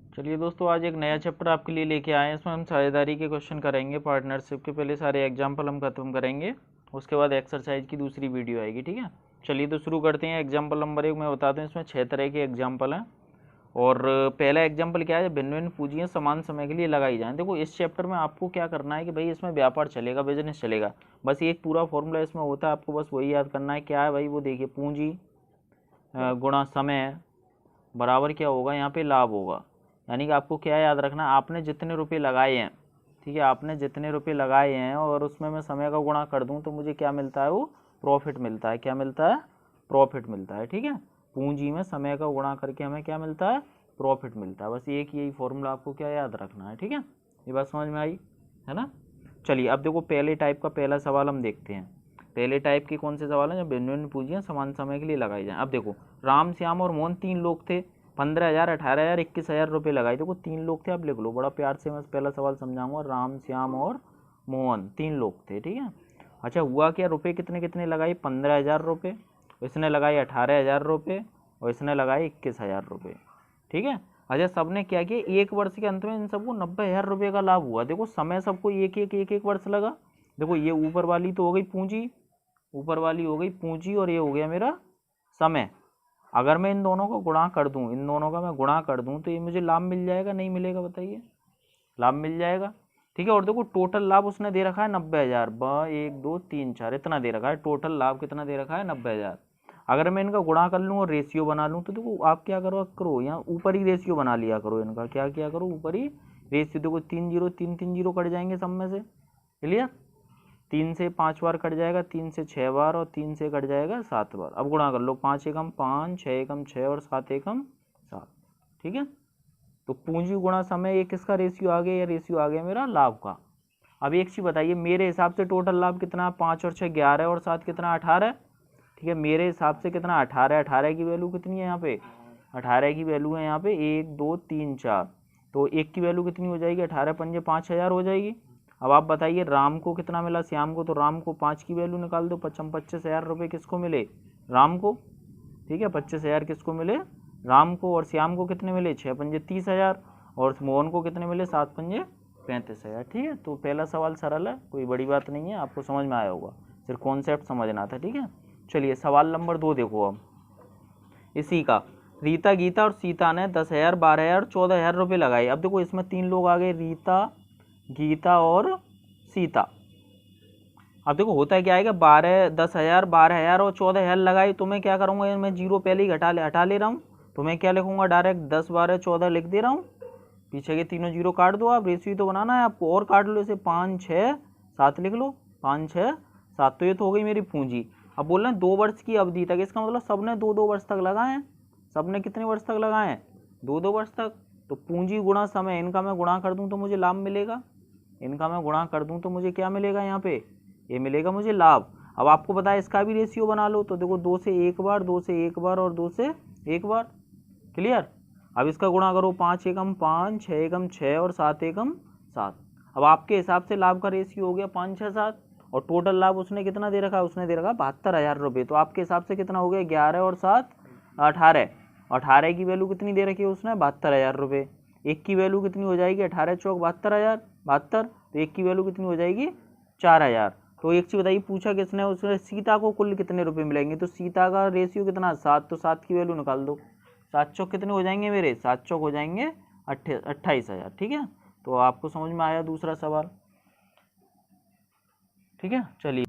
चलिए दोस्तों, आज एक नया चैप्टर आपके लिए लेके आए हैं। इसमें हम साझेदारी के क्वेश्चन करेंगे। पार्टनरशिप के पहले सारे एग्जाम्पल हम खत्म करेंगे, उसके बाद एक्सरसाइज की दूसरी वीडियो आएगी। ठीक है, चलिए तो शुरू करते हैं। एग्जाम्पल नंबर 1 मैं बताता हूँ, इसमें 6 तरह के एग्जाम्पल हैं। और पहला एग्जाम्पल क्या है, भिन्न भिन्न पूंजियाँ समान समय के लिए लगाई जाएँ। देखो, इस चैप्टर में आपको क्या करना है कि भाई इसमें व्यापार चलेगा, बिजनेस चलेगा। बस एक पूरा फॉर्मूला इसमें होता है, आपको बस वही याद करना है। क्या है भाई, वो देखिए, पूंजी गुणा समय बराबर क्या होगा, यहाँ पे लाभ होगा। यानी कि आपको क्या याद रखना है, आपने जितने रुपए लगाए हैं, ठीक है, आपने जितने रुपए लगाए हैं और उसमें मैं समय का गुणा कर दूं तो मुझे क्या मिलता है, वो प्रॉफिट मिलता है। क्या मिलता है? प्रॉफिट मिलता है। ठीक है, पूंजी में समय का गुणा करके हमें क्या मिलता है, प्रॉफिट मिलता है। बस एक यही फॉर्मूला आपको क्या याद रखना है। ठीक है, ये बात समझ में आई है ना। चलिए अब देखो, पहले टाइप का पहला सवाल हम देखते हैं। पहले टाइप के कौन से सवाल हैं, जब भिन्न भिन्न पूंजियां समान समय के लिए लगाई जाए। अब देखो, राम श्याम और मोहन 3 लोग थे, 15,000, 18,000, 21,000 रुपये लगाए। देखो 3 लोग थे, आप लिख लो, बड़ा प्यार से मैं पहला सवाल समझाऊंगा। राम श्याम और मोहन 3 लोग थे। ठीक है, अच्छा हुआ क्या, रुपये कितने कितने लगाए, 15,000 रुपये, इसने लगाए 18,000 रुपये और इसने लगाए 21,000 रुपये। ठीक है, अच्छा सबने क्या किया, एक वर्ष के अंत में इन सबको 90,000 रुपये का लाभ हुआ। देखो समय सबको एक एक वर्ष लगा। देखो ये ऊपर वाली तो हो गई पूंजी, ऊपर वाली हो गई पूंजी और ये हो गया मेरा समय। अगर मैं इन दोनों को गुणा कर दूं, इन दोनों का मैं गुणा कर दूं तो ये मुझे लाभ मिल जाएगा, नहीं मिलेगा बताइए? लाभ मिल जाएगा। ठीक है, और देखो टोटल लाभ उसने दे रखा है 90,000, 1 2 3 4 इतना दे रखा है। टोटल लाभ कितना दे रखा है, 90,000। अगर मैं इनका गुणा कर लूँ और रेशियो बना लूँ तो देखो आप क्या करो यहाँ ऊपर ही रेशियो बना लिया करो इनका। क्या किया करो, ऊपर ही रेशियो। देखो 3 0 3 3 0 कट जाएंगे सब में से, क्लियर। 3 से 5 बार कट जाएगा, 3 से 6 बार और 3 से कट जाएगा 7 बार। अब गुणा कर लो, 5 एकम 5, 6 एकम 6 और 7 एकम 7। ठीक है, तो पूंजी गुणा समय, ये किसका रेशियो आ गया, या रेशियो आ गया मेरा लाभ का। अब एक चीज बताइए, मेरे हिसाब से टोटल लाभ कितना, 5 और 6 11 और 7 कितना, 18। ठीक है, मेरे हिसाब से कितना, 18। 18 की वैल्यू कितनी है यहाँ पे, 18 की वैल्यू है यहाँ पे 1 2 3 4। तो एक की वैल्यू कितनी हो जाएगी, 18 पंजे 5,000 हो जाएगी। अब आप बताइए राम को कितना मिला, श्याम को, तो राम को 5 की वैल्यू निकाल दो, 25,000 रुपये किसको मिले, राम को। ठीक है, 25,000 किसको मिले, राम को। और श्याम को कितने मिले, 6 पंजे 30,000 और मोहन को कितने मिले, 7 पंजे 35,000। ठीक है, तो पहला सवाल सरल है, कोई बड़ी बात नहीं है, आपको समझ में आया होगा, सिर्फ कॉन्सेप्ट समझना था। ठीक है, चलिए सवाल नंबर 2 देखो। अब इसी का, रीता गीता और सीता ने 10,000, 12,000, 14,000 रुपये लगाए। अब देखो इसमें 3 लोग आ गए, रीता गीता और सीता। अब देखो होता क्या आएगा, 10,000, 12,000 और 14,000 लगाए। तो मैं क्या करूँगा, मैं जीरो पहले ही हटा ले रहा हूँ। तो मैं क्या लिखूंगा, डायरेक्ट 10 12 14 लिख दे रहा हूँ। पीछे के तीनों जीरो काट दो, आप रेशियो तो बनाना है आपको, और काट लो इसे, 5 6 7 लिख लो, 5 6 7। तो ये तो हो गई मेरी पूंजी। अब बोल रहे हैं 2 वर्ष की अवधि तक, इसका मतलब सबने 2 वर्ष तक लगाए हैं। सबने कितने वर्ष तक लगाए हैं, 2 वर्ष तक। तो पूंजी गुणा समय, इनका मैं गुणा कर दूं तो मुझे लाभ मिलेगा। इनका मैं गुणा कर दूं तो मुझे क्या मिलेगा, यहाँ पे ये मिलेगा मुझे लाभ। अब आपको पता है इसका भी रेशियो बना लो, तो देखो 2 से 1 बार, 2 से 1 बार और 2 से 1 बार, क्लियर। अब इसका गुणा करो, 5 एकम 5, 6 एकम 6 और 7 एकम 7। अब आपके हिसाब से लाभ का रेशियो हो गया 5 6 7। और टोटल लाभ उसने कितना दे रखा, उसने दे रखा 72,000 रुपये। तो आपके हिसाब से कितना हो गया, 11 और 7 18। 18 की वैल्यू कितनी दे रखी है उसने, 72,000 रुपये। एक की वैल्यू कितनी हो जाएगी, 18 चौक 72,000, 72। तो एक की वैल्यू कितनी हो जाएगी, 4,000। तो एक चीज बताइए, पूछा किसने, उसने सीता को कुल कितने रुपए मिलेंगे। तो सीता का रेशियो कितना, 7। तो 7 की वैल्यू निकाल दो, 7 चौक कितने हो जाएंगे मेरे, 7 चौक हो जाएंगे 28,000। ठीक है, तो आपको समझ में आया दूसरा सवाल। ठीक है, चलिए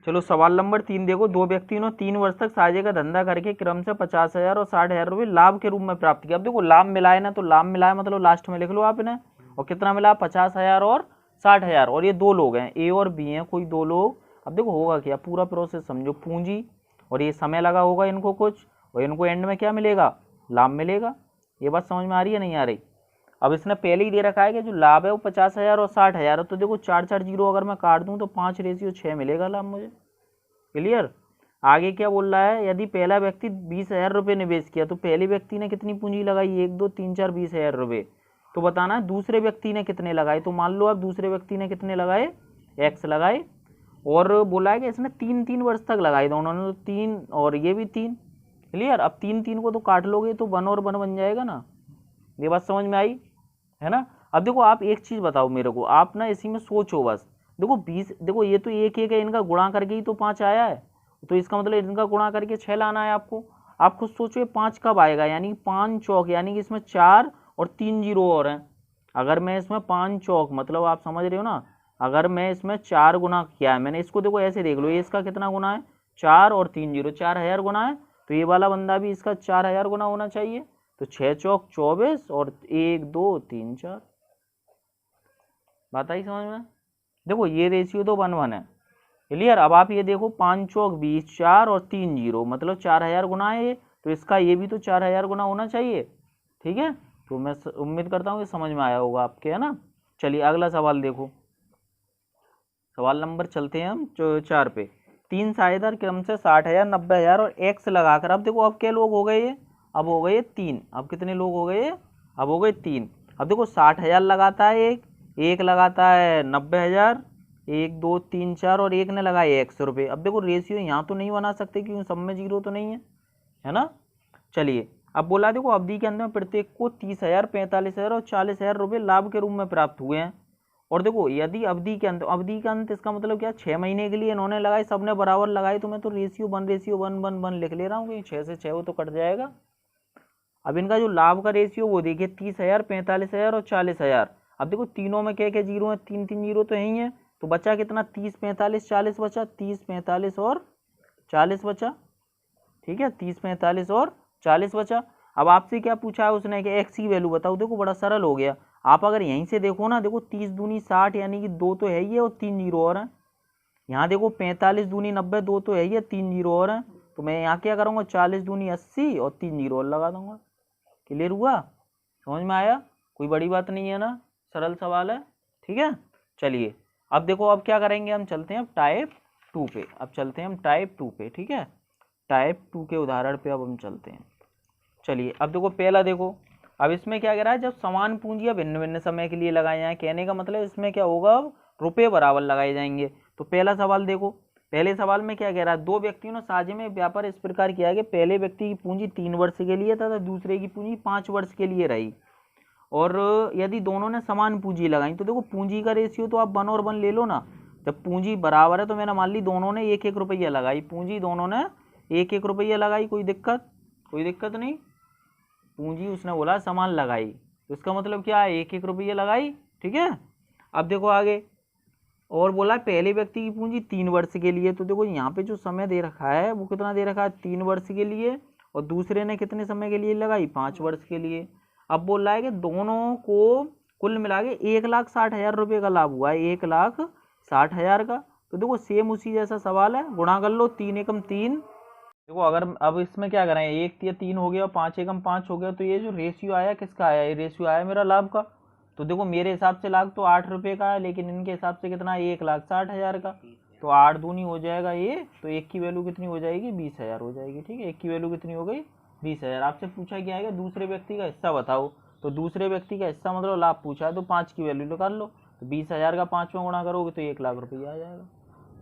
चलो सवाल नंबर 3 देखो। 2 व्यक्तियों ने 3 वर्ष तक साझे का धंधा करके क्रम से 50,000 और 60,000 रुपये लाभ के रूप में प्राप्त किया। अब देखो लाभ मिला है ना, तो लाभ मिला है मतलब लास्ट में लिख लो आप इन्हें। और कितना मिला, 50,000 और 60,000। और ये 2 लोग हैं, ए और बी हैं, कोई 2 लोग। अब देखो होगा क्या, पूरा प्रोसेस समझो, पूंजी और ये समय लगा होगा इनको कुछ, और इनको एंड में क्या मिलेगा, लाभ मिलेगा। ये बात समझ में आ रही है, नहीं आ रही? अब इसने पहले ही दे रखा है कि जो लाभ है वो 50,000 और 60,000 है। तो देखो 4 4 जीरो अगर मैं काट दूं तो 5 रेशियो 6 मिलेगा लाभ मुझे, क्लियर। आगे क्या बोल रहा है, यदि पहला व्यक्ति 20,000 रुपये निवेश किया तो पहले व्यक्ति ने कितनी पूंजी लगाई, 1 2 3 4 20,000 रुपये। तो बताना है दूसरे व्यक्ति ने कितने लगाए। तो मान लो आप दूसरे व्यक्ति ने कितने लगाए, एक्स लगाए। और बोला है कि इसने 3 वर्ष तक लगाए दोनों ने, तो 3 और ये भी 3, क्लियर। अब 3 3 को तो काट लोगे तो 1 और 1 बन जाएगा ना, ये बात समझ में आई है ना। अब देखो आप एक चीज बताओ मेरे को, आप ना इसी में सोचो बस। देखो 20, देखो ये तो एक एक है, इनका गुणा करके ही तो 5 आया है, तो इसका मतलब इनका गुणा करके 6 लाना है आपको। आप खुद सोचो ये 5 कब आएगा, यानी 5 चौक, यानी कि इसमें 4 और 3 जीरो और हैं। अगर मैं इसमें 5 चौक, मतलब आप समझ रहे हो ना, अगर मैं इसमें 4 गुना किया है मैंने, इसको देखो ऐसे देख लो, ये इसका कितना गुना है, 4 और 3 जीरो, 4000 गुना है, तो ये वाला बंदा भी इसका 4000 गुना होना चाहिए। तो 6 चौक 24 और 1 2 3 4, बात आई समझ में। देखो ये रेशियो तो 1:1 है, क्लियर। अब आप ये देखो 5 चौक 20, 4 और 3 जीरो, मतलब 4000 गुना है ये, तो इसका ये भी तो 4000 गुना होना चाहिए, ठीक है। तो मैं उम्मीद करता हूँ कि समझ में आया होगा आपके, है ना। चलिए अगला सवाल देखो, सवाल नंबर चलते हैं हम 4 पे। 3 साझेदार क्रम से 60,000, 90,000 और एक्स लगाकर, अब देखो अब क्या लोग हो गए ये, अब हो गए 3, अब कितने लोग हो गए, अब हो गए 3। अब देखो 60,000 लगाता है एक लगाता है 90,000, 1 2 3 4 और एक ने लगाए 100 रुपये। अब देखो रेशियो यहाँ तो नहीं बना सकते क्योंकि सब में जीरो तो नहीं है ना। चलिए अब बोला देखो अवधि के अंत में प्रत्येक को 30,000, 45,000 और 40,000 रुपये लाभ के रूप में प्राप्त हुए हैं। और देखो यदि अवधि के अंत, अवधि का अंत इसका मतलब क्या, 6 महीने के लिए इन्होंने लगाए, सबने बराबर लगाए, तो मैं तो रेशियो 1:1:1 लिख ले रहा हूँ, 6 से 6 वो तो कट जाएगा। अब इनका जो लाभ का रेशियो वो देखिए 30,000, 45,000 और 40,000। अब देखो तीनों में क्या क्या जीरो है, 3 जीरो तो यही है, तो बचा कितना, 30 45 40 बचा, 30 45 और 40 बचा, ठीक है, 30 45 और 40 बचा। अब आपसे क्या पूछा है उसने कि एक्स की वैल्यू बताओ, देखो बड़ा सरल हो गया। आप अगर यहीं से देखो ना, देखो 30 दूनी 60, यानी कि 2 तो है ही है और 3 जीरो और हैं। यहाँ देखो 45 दूनी 90, 2 तो है ही है, 3 जीरो और हैं। तो मैं यहाँ क्या करूँगा, 40 दूनी 80 और 3 जीरो और लगा दूंगा। क्लियर हुआ, समझ में आया, कोई बड़ी बात नहीं है ना, सरल सवाल है, ठीक है। चलिए अब देखो अब क्या करेंगे, हम चलते हैं अब टाइप 2 पे, अब चलते हैं हम टाइप 2 पे, ठीक है। टाइप 2 के उदाहरण पे अब हम चलते हैं। चलिए अब देखो पहला देखो, अब इसमें क्या कह रहा है, जब समान पूंजियां भिन्न भिन्न समय के लिए लगाई जाए, कहने का मतलब इसमें क्या होगा, अब रुपये बराबर लगाए जाएंगे। तो पहला सवाल देखो, पहले सवाल में क्या कह रहा है, दो व्यक्तियों ने साझे में व्यापार इस प्रकार किया कि पहले व्यक्ति की पूंजी 3 वर्ष के लिए तथा दूसरे की पूंजी 5 वर्ष के लिए रही, और यदि दोनों ने समान पूंजी लगाई, तो देखो पूंजी का रेशियो तो आप 1 और 1 ले लो ना। जब पूंजी बराबर है तो मैंने मान ली दोनों ने 1-1 रुपया लगाई, पूंजी दोनों ने 1-1 रुपया लगाई, कोई दिक्कत नहीं। पूंजी उसने बोला समान लगाई, तो इसका मतलब क्या है, 1-1 रुपया लगाई, ठीक है। अब देखो आगे, और बोला पहले व्यक्ति की पूंजी 3 वर्ष के लिए, तो देखो यहाँ पे जो समय दे रखा है वो कितना दे रखा है, 3 वर्ष के लिए, और दूसरे ने कितने समय के लिए लगाई, 5 वर्ष के लिए। अब बोल रहा है कि दोनों को कुल मिला के 1,60,000 रुपये का लाभ हुआ है, 1,60,000 का। तो देखो सेम उसी जैसा सवाल है, गुणा कर लो, 3 एकम 3। देखो अगर अब इसमें क्या करें, 1 या 3 हो गया और 5 एकम 5 हो गया, तो ये जो रेशियो आया किसका आया, ये रेशियो आया मेरा लाभ का। तो देखो मेरे हिसाब से लाभ तो 8 रुपये का है, लेकिन इनके हिसाब से कितना है, 1,60,000 का। तो 8 दूनी हो जाएगा ये, तो एक की वैल्यू कितनी हो जाएगी, 20,000 हो जाएगी, ठीक है। एक की वैल्यू कितनी हो गई, 20,000। आपसे पूछा क्या है, दूसरे व्यक्ति का हिस्सा बताओ, तो दूसरे व्यक्ति का हिस्सा मतलब लाभ पूछा है, तो 5 की वैल्यू निकाल लो, तो 20,000 का 5वां गुणा करोगे तो 1 लाख रुपया आ जाएगा,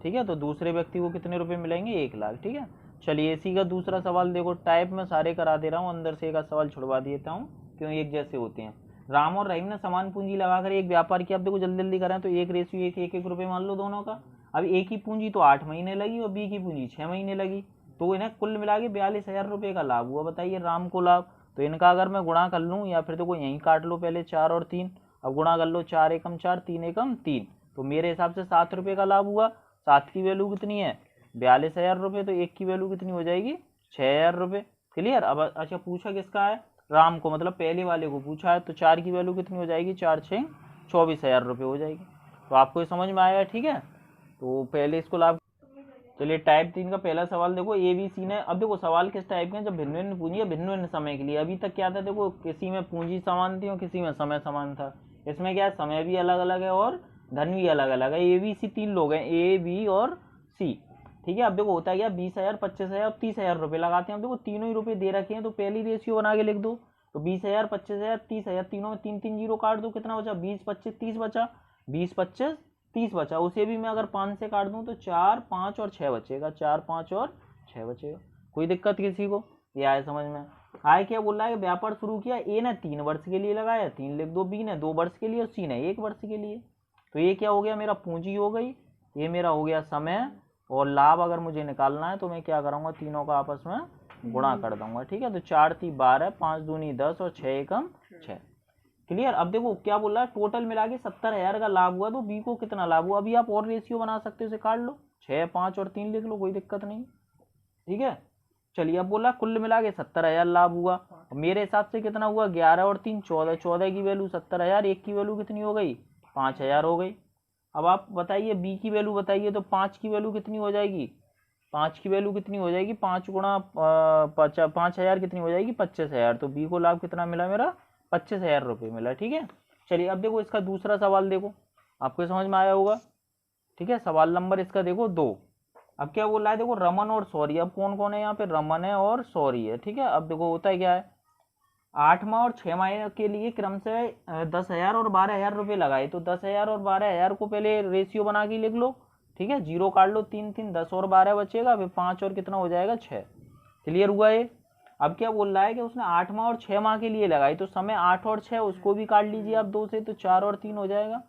ठीक है। तो दूसरे व्यक्ति को कितने रुपए मिलेंगे, 1 लाख, ठीक है। चलिए इसी का दूसरा सवाल देखो, टाइप में सारे करा दे रहा हूँ, अंदर से एक सवाल छुड़वा देता हूँ क्यों एक जैसे होते हैं। राम और रहीम ने समान पूंजी लगाकर एक व्यापार किया। अब देखो जल्दी जल्दी करें तो 1:1 रुपये मान लो दोनों का। अब ए की पूंजी तो 8 महीने लगी और बी की पूंजी 6 महीने लगी, तो इन्हें कुल मिला के 42,000 रुपये का लाभ हुआ। बताइए राम को लाभ, तो इनका अगर मैं गुणा कर लूँ या फिर तो कोई यहीं काट लो पहले, 4 और 3। अब गुणा कर लो, 4 एकम 4, 3 एकम 3, तो मेरे हिसाब से 7 रुपये का लाभ हुआ। 7 की वैल्यू कितनी है, 42,000 रुपये, तो 1 की वैल्यू कितनी हो जाएगी, 6,000 रुपये। क्लियर। अब अच्छा पूछा किसका है, राम को, मतलब पहले वाले को पूछा है, तो 4 की वैल्यू कितनी हो जाएगी, 4 6 24,000 रुपये हो जाएगी। तो आपको ये समझ में आएगा, ठीक है। तो पहले इसको लाभ। चलिए टाइप 3 का पहला सवाल देखो, ए बी सी ने, अब देखो सवाल किस टाइप के हैं, जब भिन्न भिन्न पूंजी है भिन्न भिन्न समय के लिए। अभी तक क्या था, देखो किसी में पूंजी समान थी और किसी में समय समान था। इसमें क्या है, समय भी अलग अलग है और धन भी अलग अलग है। ए बी सी 3 लोग हैं, ए बी और सी, ठीक है। अब देखो होता है क्या, 20,000 25,000 और 30,000 रुपये लगाते हैं। अब देखो तीनों ही रुपये दे रखे हैं, तो पहली रेशियो बना के लिख दो, तो 20,000 25,000 30,000, तीनों में 3 जीरो काट दो, कितना बचा, 20 25 30 बचा, 20 25 30 बचा। उसे भी मैं अगर 5 से काट दूं तो 4 5 और 6 बचेगा, 4 5 और 6 बचेगा। कोई दिक्कत किसी को, ये आए समझ में। आय क्या बोल रहा है कि व्यापार शुरू किया, ए ने 3 वर्ष के लिए लगाया, 3 लिख दो, बी ने 2 वर्ष के लिए और सी ने 1 वर्ष के लिए। तो ये क्या हो गया, मेरा पूंजी हो गई, ये मेरा हो गया समय, और लाभ अगर मुझे निकालना है तो मैं क्या करूँगा, तीनों का आपस में गुणा कर दूंगा। ठीक है, तो 4 × 3 = 12, 5 × 2 = 10 और 6 × 1 = 6। क्लियर। अब देखो क्या बोल रहा है, टोटल मिला के 70,000 का लाभ हुआ, तो बी को कितना लाभ हुआ। अभी आप और रेशियो बना सकते हो, इसे काट लो, 6, 5 और 3 लिख लो, कोई दिक्कत नहीं। ठीक है, चलिए अब बोला कुल मिला के 70,000 लाभ हुआ। मेरे हिसाब से कितना हुआ, 11 और 3 14, 14 की वैल्यू 70,000, 1 की वैल्यू कितनी हो गई, 5,000 हो गई। अब आप बताइए बी की वैल्यू बताइए, तो 5 की वैल्यू कितनी हो जाएगी, 5 की वैल्यू कितनी हो जाएगी, 5 गुणा 5,000 कितनी हो जाएगी, 25,000। तो बी को लाभ कितना मिला, मेरा 25,000 रुपये मिला। ठीक है, चलिए अब देखो इसका दूसरा सवाल देखो, आपको समझ में आया होगा। ठीक है, सवाल नंबर इसका देखो 2। अब क्या बोल रहा है, देखो रमन और सौरी, अब कौन कौन है यहाँ पे, रमन है और सौरी है। ठीक है, अब देखो होता है क्या है, 8 माह और 6 माह के लिए क्रम से 10,000 और 12,000 रुपये लगाए। तो 10,000 और 12,000 को पहले रेशियो बना के लिख लो। ठीक है, 0 काट लो, 3 3 10 और 12 बचेगा, फिर 5 और कितना हो जाएगा, 6। क्लियर हुआ ये। अब क्या बोल रहा है कि उसने 8 माह और 6 माह के लिए लगाई, तो समय 8 और 6 उसको भी काट लीजिए आप 2 से, तो 4 और 3 हो जाएगा।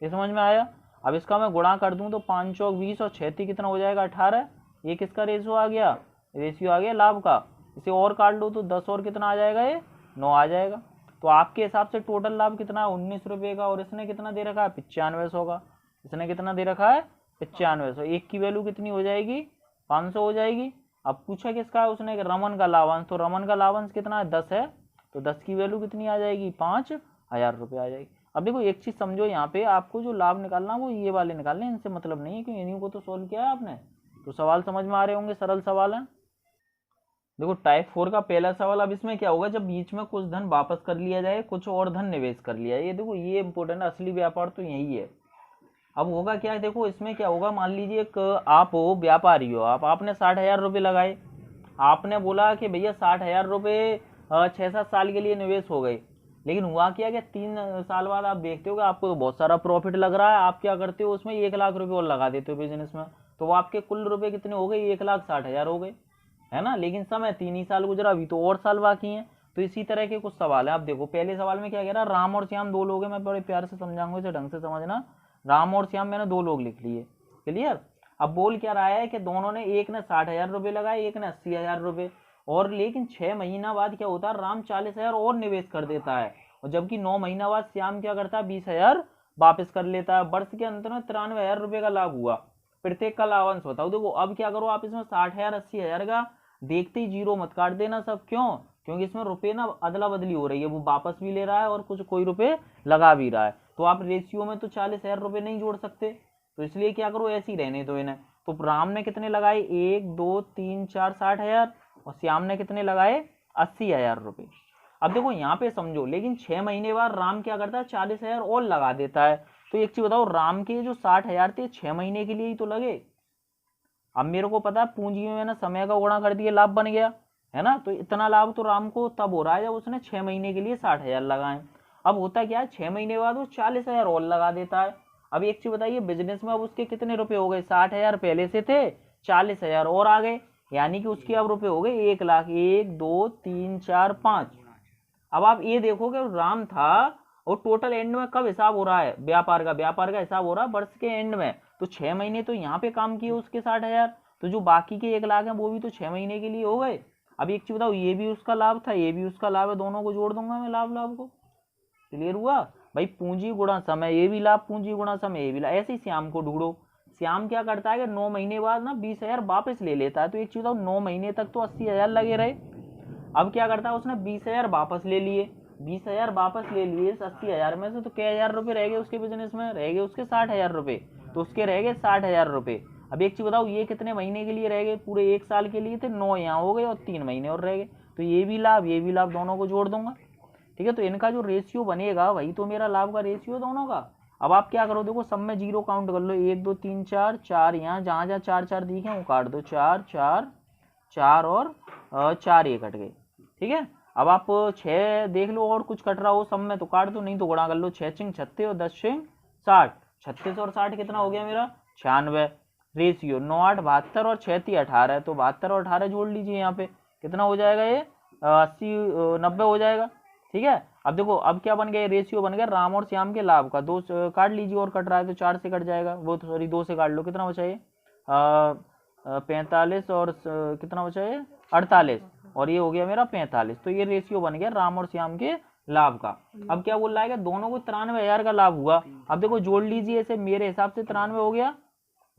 ये समझ में आया। अब इसका मैं गुणा कर दूं तो 5 चौक 20 और 6 कितना हो जाएगा, 18। ये किसका रेशियो आ गया, रेशियो आ गया लाभ का। इसे और काट लो तो 10 और कितना आ जाएगा, ये 9 आ जाएगा। तो आपके हिसाब से टोटल लाभ कितना है, 19 रुपये का, और इसने कितना दे रखा है, 9500 का। इसने कितना दे रखा है, 9500। एक की वैल्यू कितनी हो जाएगी, 500 हो जाएगी। अब पूछा किसका है उसने, रमन का लाभांश, तो रमन का लाभांश कितना है, 10 है, तो 10 की वैल्यू कितनी आ जाएगी, 5,000 रुपये आ जाएगी। अब देखो एक चीज समझो, यहाँ पे आपको जो लाभ निकालना वो ये वाले निकालने, इनसे मतलब नहीं है, क्योंकि इन्हीं को तो सोल्व किया है आपने। तो सवाल समझ में आ रहे होंगे, सरल सवाल है। देखो टाइप 4 का पहला सवाल, अब इसमें क्या होगा, जब बीच में कुछ धन वापस कर लिया जाए, कुछ और धन निवेश कर लिया जाए। ये देखो ये इंपॉर्टेंट, असली व्यापार तो यही है। अब होगा क्या है, देखो इसमें क्या होगा, मान लीजिए एक आप हो व्यापारी हो, आपने 60,000 रुपये लगाए। आपने बोला कि भैया 60,000 रुपये 6-7 साल के लिए निवेश हो गए। लेकिन हुआ क्या कि 3 साल बाद आप देखते हो कि आपको तो बहुत सारा प्रॉफिट लग रहा है। आप क्या करते हो, उसमें 1 लाख रुपए और लगा देते हो बिजनेस में। तो वो आपके कुल रुपए कितने हो गए, 1,60,000 हो गए, है ना। लेकिन समय 3 ही साल गुजरा, अभी तो और साल बाकी हैं। तो इसी तरह के कुछ सवाल है। आप देखो पहले सवाल में क्या कह रहा है, राम और श्याम 2 लोग हैं। मैं बड़े प्यार से समझाऊंगा, इसे ढंग से समझना। राम और श्याम मैंने 2 लोग लिख लिए, क्लियर। अब बोल क्या रहा है कि दोनों ने, एक ने 60,000 रुपये लगाए, एक ने 80,000 रुपये। और लेकिन 6 महीना बाद क्या होता है, राम 40,000 और निवेश कर देता है, और जबकि 9 महीना बाद श्याम क्या करता है, 20,000 वापस कर लेता है। वर्ष के अंत में 93,000 रुपये का लाभ हुआ। प्रत्येक का लाभांश बताओ। देखो अब क्या करो, आप इसमें 60,000 80,000 का देखते ही 0 मत काट देना सब। क्यों, क्योंकि इसमें रुपये ना अदला बदली हो रही है, वो वापस भी ले रहा है और कुछ कोई रुपये लगा भी रहा है। तो आप रेशियो में तो 40,000 रुपये नहीं जोड़ सकते, तो इसलिए क्या करो, ऐसे ही रहने दो इन्हें। तो राम ने कितने लगाए, 1 2 3 4 60,000, और श्याम ने कितने लगाए, 80,000 रुपये। अब देखो यहाँ पे समझो, लेकिन 6 महीने बाद राम क्या करता है, 40,000 और लगा देता है। तो एक चीज बताओ, राम के जो 60,000 थे 6 महीने के लिए ही तो लगे। अब मेरे को पता है पूंजी में मैंने समय का गुणा कर दिया, लाभ बन गया, है ना। तो इतना लाभ तो राम को तब हो रहा है जब उसने 6 महीने के लिए 60,000 लगाए। अब होता क्या है, 6 महीने बाद वो 40,000 और लगा देता है। अब एक चीज बताइए, बिजनेस में अब उसके कितने रुपए हो गए, 60,000 पहले से थे, 40,000 और आ गए, यानी कि उसके अब रुपए हो गए 1 लाख। 1 2 3 4 5। अब आप ये देखो कि राम था, और टोटल एंड में कब हिसाब हो रहा है, व्यापार का हिसाब हो रहा है वर्ष के एंड में। तो 6 महीने तो यहाँ पे काम किए उसके 60,000, तो जो बाकी के 1 लाख है वो भी तो 6 महीने के लिए हो गए। अब एक चीज बताओ, ये भी उसका लाभ था, ये भी उसका लाभ है, दोनों को जोड़ दूंगा मैं लाभ लाभ को। क्लियर हुआ भाई, पूंजी गुणा समय, ये भी लाभ, पूंजी गुणा समय, ये भी लाभ। ऐसे ही श्याम को ढूंढो। श्याम क्या करता है कि 9 महीने बाद ना 20,000 वापस ले लेता है। तो एक चीज बताओ, 9 महीने तक तो 80,000 लगे रहे। अब क्या करता है, उसने 20,000 वापस ले लिए। 20,000 वापस ले लिए, इस 80,000 में से तो क्या हजार रुपये रह गए उसके बिजनेस में, रह गए उसके 60,000 रुपये। तो उसके रह गए 60,000 रुपये। अब एक चीज बताओ, ये कितने महीने के लिए रह गए, पूरे 1 साल के लिए थे, 9 यहाँ हो गए और 3 महीने और रह गए। तो ये भी लाभ दोनों को जोड़ दूंगा। ठीक है, तो इनका जो रेशियो बनेगा वही तो मेरा लाभ का रेशियो दोनों का। अब आप क्या करो, देखो सब में 0 काउंट कर लो, 1 2 3 4 4, यहाँ जहाँ जहाँ 4 4 दिखे वो काट दो, 4 4 4 और 4 ये कट गए। ठीक है, अब आप 6 देख लो और कुछ कट रहा हो सब में तो काट दो, नहीं तो गुणा कर लो। 6 छिंग 36 और 10 छिंग 60, 36 और 60 कितना हो गया मेरा, 96। रेशियो 9 8 72 और 6 3 18, तो 72 और 18 जोड़ लीजिए, यहाँ पे कितना हो जाएगा, ये 80 90 हो जाएगा। ठीक है, अब देखो अब क्या बन गया, रेशियो बन गया राम और श्याम के लाभ का। दो काट लीजिए, और कट रहा है तो 4 से कट जाएगा, वो तो सॉरी 2 से काट लो, कितना बचा ये 45 और कितना बचा ये 48, और ये हो गया मेरा 45। तो ये रेशियो बन गया राम और श्याम के लाभ का। अब क्या बोल रहा है कि दोनों को 93,000 का लाभ हुआ। अब देखो जोड़ लीजिए इसे, मेरे हिसाब से 93 हो गया,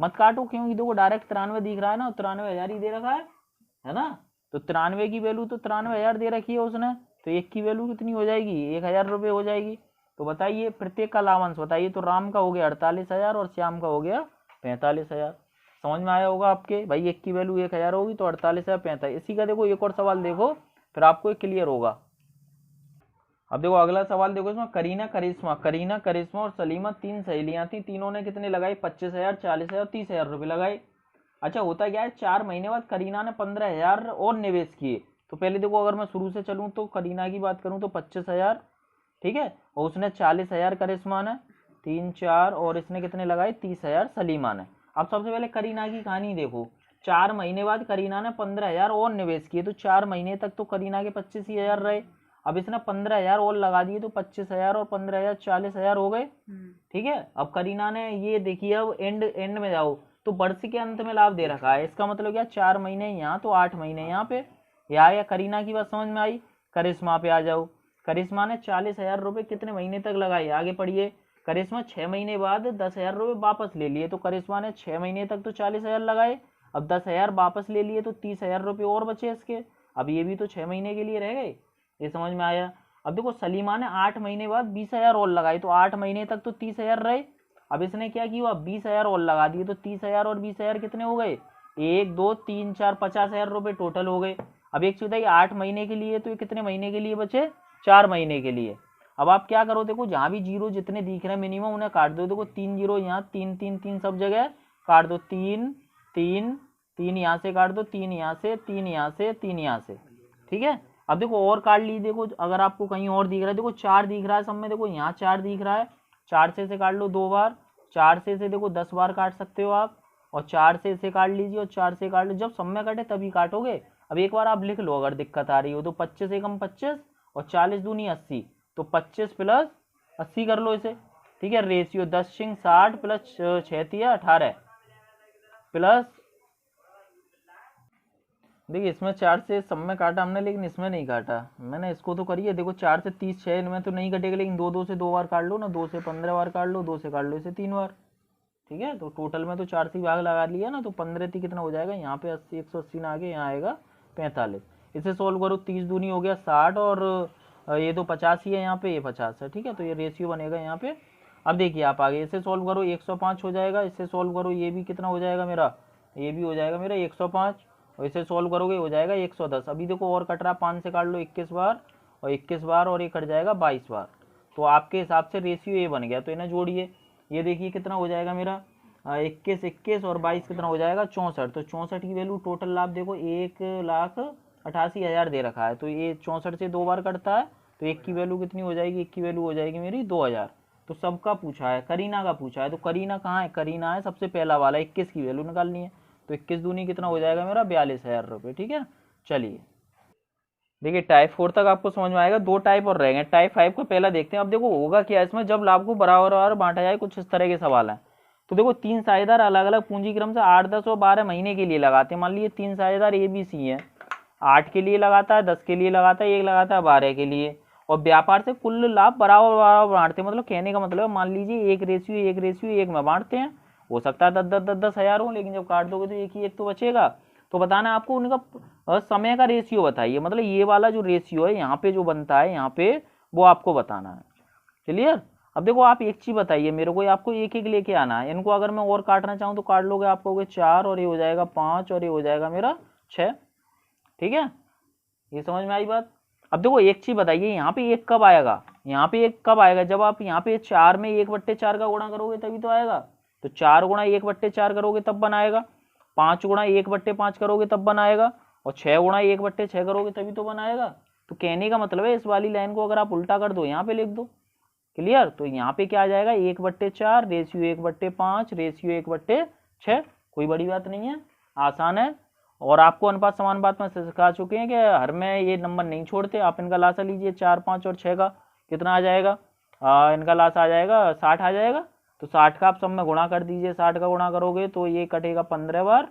मत काटो क्योंकि देखो डायरेक्ट 93 दिख रहा है ना, 93,000 ही दे रखा है ना। तो 93 की वैल्यू तो 93,000 दे रखी है उसने, तो एक की वैल्यू कितनी हो जाएगी, 1,000 रुपये हो जाएगी। तो बताइए प्रत्येक का लाभांश बताइए, तो राम का हो गया 48,000 और श्याम का हो गया 45,000। समझ में आया होगा आपके भाई, एक की वैल्यू 1,000 होगी तो 48,000 45। इसी का देखो एक और सवाल देखो, फिर आपको क्लियर होगा। अब देखो अगला सवाल देखो, इसमें करीना करिश्मा और सलीमा 3 सहेलियां थी, तीनों ने कितने लगाए 25,000 40,000 30,000 रुपये लगाए। अच्छा होता क्या है, 4 महीने बाद करीना ने 15,000 और निवेश किए। तो पहले देखो अगर मैं शुरू से चलूं तो करीना की बात करूं तो 25,000, ठीक है, और उसने 40,000 करिश्मा ने 3 4, और इसने कितने लगाए 30,000 सलीमा ने। अब सबसे पहले करीना की कहानी देखो, 4 महीने बाद करीना ने 15,000 और निवेश किए, तो 4 महीने तक तो करीना के 25,000 रहे। अब इसने 15,000 और लगा दिए, तो 25,000 और 15,000 40,000 हो गए। ठीक है, अब करीना ने ये देखिए, अब एंड में जाओ तो वर्ष के अंत में लाभ दे रखा है, इसका मतलब क्या 4 महीने यहाँ तो 8 महीने यहाँ पे। या करीना की बात समझ में आई। करिश्मा पे आ जाओ, करिश्मा ने 40,000 रुपये कितने महीने तक लगाए, आगे पढ़िए। करिश्मा 6 महीने बाद 10,000 रुपये वापस ले लिए, तो करिश्मा ने 6 महीने तक तो 40,000 लगाए, अब 10,000 वापस ले लिए तो 30,000 रुपये और बचे इसके। अब ये भी तो 6 महीने के लिए रह गए, ये समझ में आया। अब देखो सलीमा ने 8 महीने बाद 20,000 और लगाए, तो 8 महीने तक तो 30,000 रहे। अब इसने क्या किया, 20,000 और लगा दिए, तो 30,000 और 20,000 कितने हो गए, 1 2 3 4 50,000 रुपये टोटल हो गए। अब एक चीज है 8 महीने के लिए, तो ये कितने महीने के लिए बचे, 4 महीने के लिए। अब आप क्या करो, देखो जहां भी जीरो जितने दिख रहे हैं मिनिमम उन्हें काट दो। देखो 3 जीरो यहाँ, 3 3 3 सब जगह काट दो, 3 3 3 यहाँ से काट दो, 3 यहाँ से, 3 यहाँ से, 3 यहाँ से। ठीक है, अब देखो और काट ली, देखो अगर आपको कहीं और दिख रहा है, देखो 4 दिख रहा है सब में, देखो यहाँ 4 दिख रहा है, 4 से काट लो 2 बार, 4 से देखो 10 बार काट सकते हो आप, और 4 से इसे काट लीजिए, और 4 से काट लो, जब सब में कटे तभी काटोगे। अब एक बार आप लिख लो अगर दिक्कत आ रही हो तो, 25 एकम 25 और 40 दूनी 80, तो 25 प्लस 80 कर लो इसे। ठीक है, रेशियो 10 सिंह 60 प्लस 6 18 प्लस, देखिए इसमें 4 से सब में काटा हमने, लेकिन इसमें नहीं काटा मैंने, इसको तो करिए। देखो 4 से 30 6 इनमें तो नहीं कटेगा, लेकिन 2 2 से 2 बार काट लो ना, 2 से 15 बार काट लो, 2 से काट लो इसे 3 बार। ठीक है, तो टोटल में तो 4 से भाग लगा लिया ना, तो 15 थी कितना हो जाएगा, यहाँ पे 80 180 ना आगे, यहाँ आएगा 45। इसे सोल्व करो, 30 दूनी हो गया 60, और ये तो 50 ही है यहाँ पे, ये 50 है। ठीक है, तो ये रेशियो बनेगा यहाँ पे। अब देखिए आप आगे इसे सोल्व करो, 105 हो जाएगा। इससे सोल्व करो, ये भी कितना हो जाएगा मेरा, ये भी हो जाएगा मेरा 105, और इसे सोल्व करोगे हो जाएगा 110। अभी देखो और कट रहा, 5 से काट लो 21 बार, और 21 बार, और ये कट जाएगा 22 बार। तो आपके हिसाब से रेशियो ये बन गया, तो इन्हें जोड़िए। ये देखिए कितना हो जाएगा मेरा 21 21 और 22 कितना हो जाएगा 64। तो 64 की वैल्यू टोटल लाभ देखो 1,88,000 दे रखा है, तो ये 64 से 2 बार कटता है, तो एक की वैल्यू कितनी हो जाएगी, एक की वैल्यू हो जाएगी मेरी 2,000। तो सबका पूछा है, करीना का पूछा है, तो करीना कहाँ है, करीना है सबसे पहला वाला, 21 की वैल्यू निकालनी है, तो 21 दूनी कितना हो जाएगा मेरा 42,000 रुपये। ठीक है, चलिए देखिए टाइप 4 तक आपको समझ में आएगा, 2 टाइप और रह गए। टाइप 5 को पहला देखते हैं। अब देखो होगा क्या इसमें, जब लाभ को बराबर बराबर बांटा जाए, कुछ इस तरह के सवाल है। तो देखो 3 साझेदार अलग अलग पूंजी क्रम से 8 10 और 12 महीने के लिए लगाते हैं। मान लीजिए 3 साझेदार ABC है, 8 के लिए लगाता है, 10 के लिए लगाता है, 1 लगाता है 12 के लिए, और व्यापार से कुल लाभ बराबर बराबर बांटते हैं। मतलब कहने का मतलब मान लीजिए 1:1:1 में बांटते हैं, हो सकता है 10,000 हो, लेकिन जब काट दोगे तो एक ही एक तो बचेगा। तो बताना है आपको उनका समय का रेशियो बताइए, मतलब ये वाला जो रेशियो है यहाँ पे जो बनता है यहाँ पे, वो आपको बताना है। क्लियर। अब देखो आप एक चीज बताइए मेरे को, आपको एक एक लेके आना है। इनको अगर मैं और काटना चाहूँ तो काट लोगे, आप कहोगे 4, और ये हो जाएगा 5, और ये हो जाएगा मेरा 6। ठीक है, ये समझ में आई बात। अब देखो एक चीज बताइए, यहाँ पे एक कब आएगा, यहाँ पे एक कब आएगा, जब आप यहाँ पे 4 में 1/4 का गुणा करोगे तभी तो आएगा। तो 4 गुणा 1/4 करोगे तब बनाएगा, 5 गुणा 1/5 करोगे तब बनाएगा, और 6 गुणा 1/6 करोगे तभी तो बनाएगा। तो कहने का मतलब है इस वाली लाइन को अगर आप उल्टा कर दो यहाँ पे लिख दो। क्लियर। तो यहाँ पे क्या आ जाएगा 1/4, रेशियो 1/5, रेशियो 1/6। कोई बड़ी बात नहीं है, आसान है। और आपको अनुपात समानुपात में सिखा चुके हैं कि हर में ये नंबर नहीं छोड़ते। आप इनका लासा लीजिए, 4, 5 और 6 का कितना आ जाएगा, इनका लासा आ जाएगा 60 आ जाएगा। तो 60 का आप सब में गुणा कर दीजिए, 60 का गुणा करोगे तो ये कटेगा 15 बार,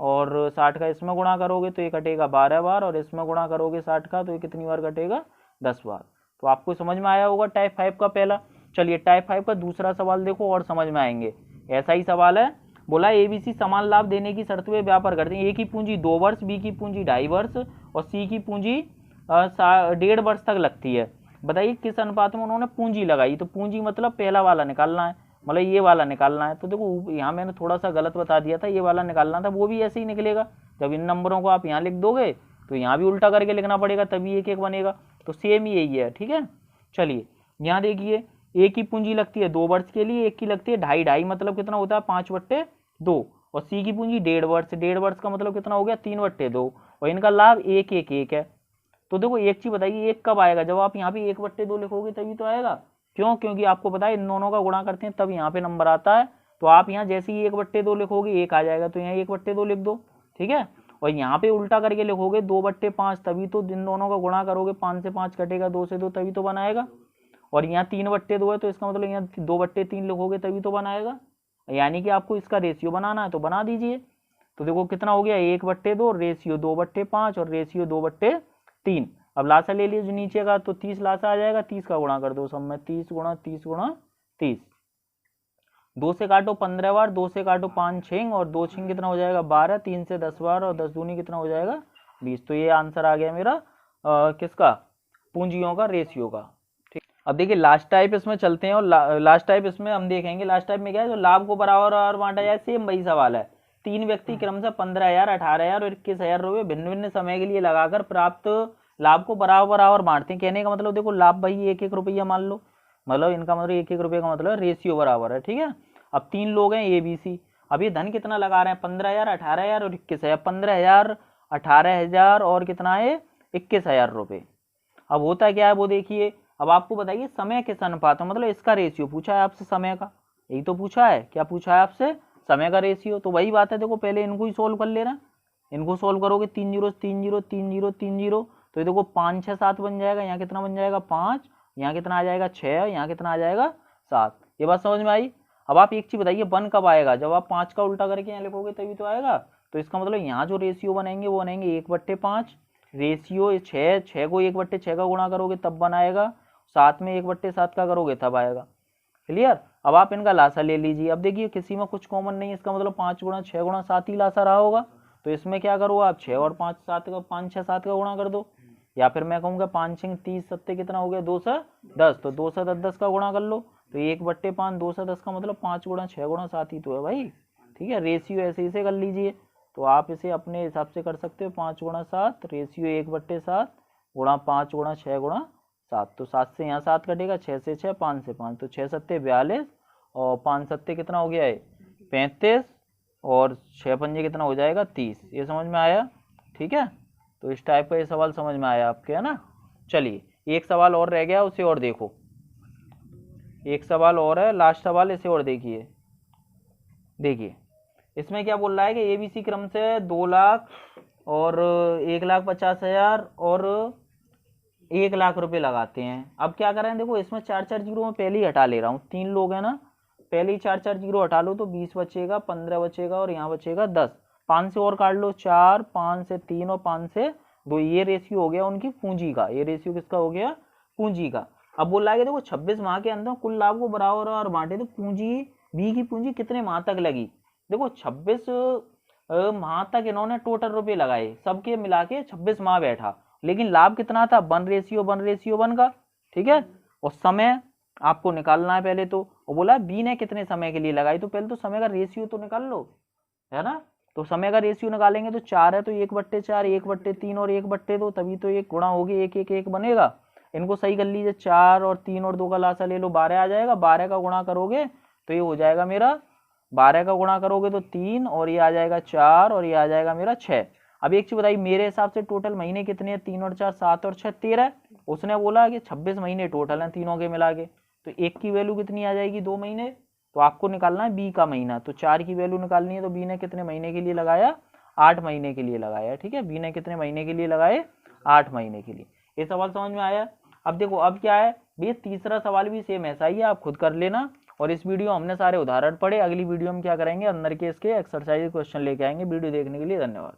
और 60 का इसमें गुणा करोगे तो ये कटेगा 12 बार, और इसमें गुणा करोगे 60 का तो ये कितनी बार कटेगा, 10 बार। तो आपको समझ में आया होगा टाइप 5 का पहला। चलिए टाइप 5 का दूसरा सवाल देखो और समझ में आएंगे। ऐसा ही सवाल है, बोला एबीसी समान लाभ देने की शर्त में व्यापार करते हैं। ए की पूंजी 2 वर्ष, बी की पूंजी 2.5 वर्ष और सी की पूंजी 1.5 वर्ष तक लगती है। बताइए किस अनुपात में उन्होंने पूंजी लगाई। तो पूंजी मतलब पहला वाला निकालना है, मतलब ये वाला निकालना है। तो देखो यहाँ मैंने थोड़ा सा गलत बता दिया था, ये वाला निकालना था, वो भी ऐसे ही निकलेगा। जब इन नंबरों को आप यहाँ लिख दोगे तो यहाँ भी उल्टा करके लिखना पड़ेगा, तभी एक एक बनेगा। तो सेम ही यही है, ठीक है। चलिए यहाँ देखिए, एक की पूंजी लगती है 2 वर्ष के लिए, एक की लगती है 2.5 मतलब कितना होता है 5/2, और सी की पूंजी 1.5 वर्ष, 1.5 वर्ष का मतलब कितना हो गया 3/2, और इनका लाभ 1 है। तो देखो एक चीज बताइए, एक कब आएगा, जब आप यहाँ पे 1/2 लिखोगे तभी तो आएगा। क्यों, क्योंकि आपको पता है इन दोनों का गुणा करते हैं तब यहाँ पे नंबर आता है। तो आप यहाँ जैसे ही 1/2 लिखोगे 1 आ जाएगा, तो यहाँ 1/2 लिख दो, ठीक है। और यहाँ पे उल्टा करके लिखोगे 2/5, तभी तो इन दोनों का गुणा करोगे, 5 से 5 कटेगा, 2 से 2 तभी तो बनाएगा। और यहाँ 3/2 है, तो इसका मतलब यहाँ 2/3 लिखोगे तभी तो बनाएगा। यानी कि आपको इसका रेशियो बनाना है, तो बना दीजिए। तो देखो कितना हो गया 1/2, रेशियो 2/5 और रेशियो 2/3। अब लासा ले लीजिए नीचे का, तो 30 लासा आ जाएगा, 30 का गुणा कर दो सब में, 30 गुणा 30 गुणा 30। 2 से काटो 15 बार, 2 से काटो 5 छिंग, और 2 छिंग कितना हो जाएगा 12, 3 से 10 बार, और 10 दूनी कितना हो जाएगा 20। तो ये आंसर आ गया मेरा किसका, पूंजियों का, रेशियो का। ठीक, अब देखिए लास्ट टाइप इसमें चलते हैं, और लास्ट टाइप इसमें हम देखेंगे। लास्ट टाइप में क्या है, जो लाभ को बराबर और बांटा जाए, सेम वही सवाल है। 3 व्यक्ति क्रमशः 15,000, 18,000 और 21,000 रुपये भिन्न भिन्न समय के लिए लगाकर प्राप्त लाभ को बराबर बराबर बांटते हैं। कहने का मतलब देखो लाभ भाई 1-1 रुपया मान लो, मतलब इनका मतलब 1-1 रुपये का मतलब रेशियो बराबर है, ठीक है। अब 3 लोग हैं ए बी सी। अब ये धन कितना लगा रहे हैं, 15,000, 18,000 और 21,000। 15,000, 18,000 और कितना है 21,000 रुपये। अब होता क्या है वो देखिए। अब आपको बताइए समय किस अनुपात में, मतलब इसका रेशियो पूछा है आपसे, समय का, यही तो पूछा है। क्या पूछा है आपसे, समय का रेशियो। तो वही बात है, देखो पहले इनको ही सोल्व कर लेना। इनको सोल्व करोगे 3 0 3 0 3 0 3 0, तो ये देखो 5 6 7 बन जाएगा। यहाँ कितना बन जाएगा 5, यहाँ कितना आ जाएगा 6, यहाँ कितना आ जाएगा 7। ये बात समझ में आई। अब आप एक चीज बताइए, 1 कब आएगा, जब आप 5 का उल्टा करके यहाँ लिखोगे तभी तो आएगा। तो इसका मतलब यहाँ जो रेशियो बनेंगे वो बनेंगे 1/5, रेशियो 6 को 1/6 का गुणा करोगे तब बनाएगा, 7 में 1/7 का करोगे तब आएगा। क्लियर। अब आप इनका लासा ले लीजिए। अब देखिए किसी में कुछ कॉमन नहीं है, इसका मतलब 5 गुणा 6 गुणा 7 ही लासा रहा होगा। तो इसमें क्या करो आप 6 और 5 7 का 5 6 7 का गुणा कर दो, या फिर मैं कहूँगा 5 6 30 7 कितना हो गया 210, तो 210 का गुणा कर लो। तो 1/5 210 का मतलब 5 गुणा 6 गुणा 7 ही तो है भाई, ठीक है। रेशियो ऐसे इसे कर लीजिए, तो आप इसे अपने हिसाब से कर सकते हो। 5 गुणा 7 रेशियो 1/7 गुणा 5 गुणा 6 गुणा 7। तो 7 से यहाँ 7 कटेगा, 6 से 6, 5 से 5, तो 6 7 42 और 5 7 कितना हो गया है 35, और 6 पंजे कितना हो जाएगा 30। ये समझ में आया, ठीक है। तो इस टाइप का ये सवाल समझ में आया आपके, है ना। चलिए एक सवाल और रह गया, उसे और देखो। एक सवाल और है, लास्ट सवाल, इसे और देखिए। देखिए इसमें क्या बोल रहा है कि एबीसी क्रम से 2 लाख और 1,50,000 और 1 लाख रुपए लगाते हैं। अब क्या करें, देखो इसमें 4-4 जीरो में पहले ही हटा ले रहा हूँ। 3 लोग हैं ना, पहले ही 4-4 जीरो हटा लो तो 20 बचेगा, 15 बचेगा और यहाँ बचेगा 10। 5 से और काट लो, 4, 5 से 3 और 5 से 2। ये रेशियो हो गया उनकी पूंजी का। ये रेशियो किसका हो गया, पूंजी का। अब बोल रहा है कि देखो 26 माह के अंदर कुल लाभ को बराबर और बांटे, तो पूंजी बी की पूंजी कितने माह तक लगी। देखो 26 माह तक इन्होंने टोटल रुपए लगाए, सबके मिला के 26 माह बैठा, लेकिन लाभ कितना था 1:1 का, ठीक है। और समय आपको निकालना है पहले तो, और बोला बी ने कितने समय के लिए लगाई, तो पहले तो समय का रेशियो तो निकाल लो, है ना। तो समय का रेशियो निकालेंगे तो 4 है, तो 1/4 1/3 और 1/2, तभी तो 1 गुणा होगी, 1 1 1 बनेगा। इनको सही कर लीजिए, 4 और 3 और 2 का लासा ले लो, 12 आ जाएगा। 12 का गुणा करोगे तो ये हो जाएगा मेरा, 12 का गुणा करोगे तो 3, और ये आ जाएगा 4, और ये आ जाएगा मेरा 6। अब एक चीज बताइए, मेरे हिसाब से टोटल महीने कितने हैं, 3 और 4 7 और 6 13। उसने बोला कि 26 महीने टोटल हैं तीनों के मिला के, तो 1 की वैल्यू कितनी आ जाएगी 2 महीने। तो आपको निकालना है बी का महीना, तो 4 की वैल्यू निकालनी है, तो बी ने कितने महीने के लिए लगाया 8 महीने के लिए लगाया, ठीक है। बी ने कितने महीने के लिए लगाए, 8 महीने के लिए। ये सवाल समझ में आया। अब देखो अब क्या है भैया, तीसरा सवाल भी सेम ऐसा ही है, आप खुद कर लेना। और इस वीडियो हमने सारे उदाहरण पढ़े, अगली वीडियो में क्या करेंगे, अंदर के इसके एक्सरसाइज क्वेश्चन लेके आएंगे। वीडियो देखने के लिए धन्यवाद।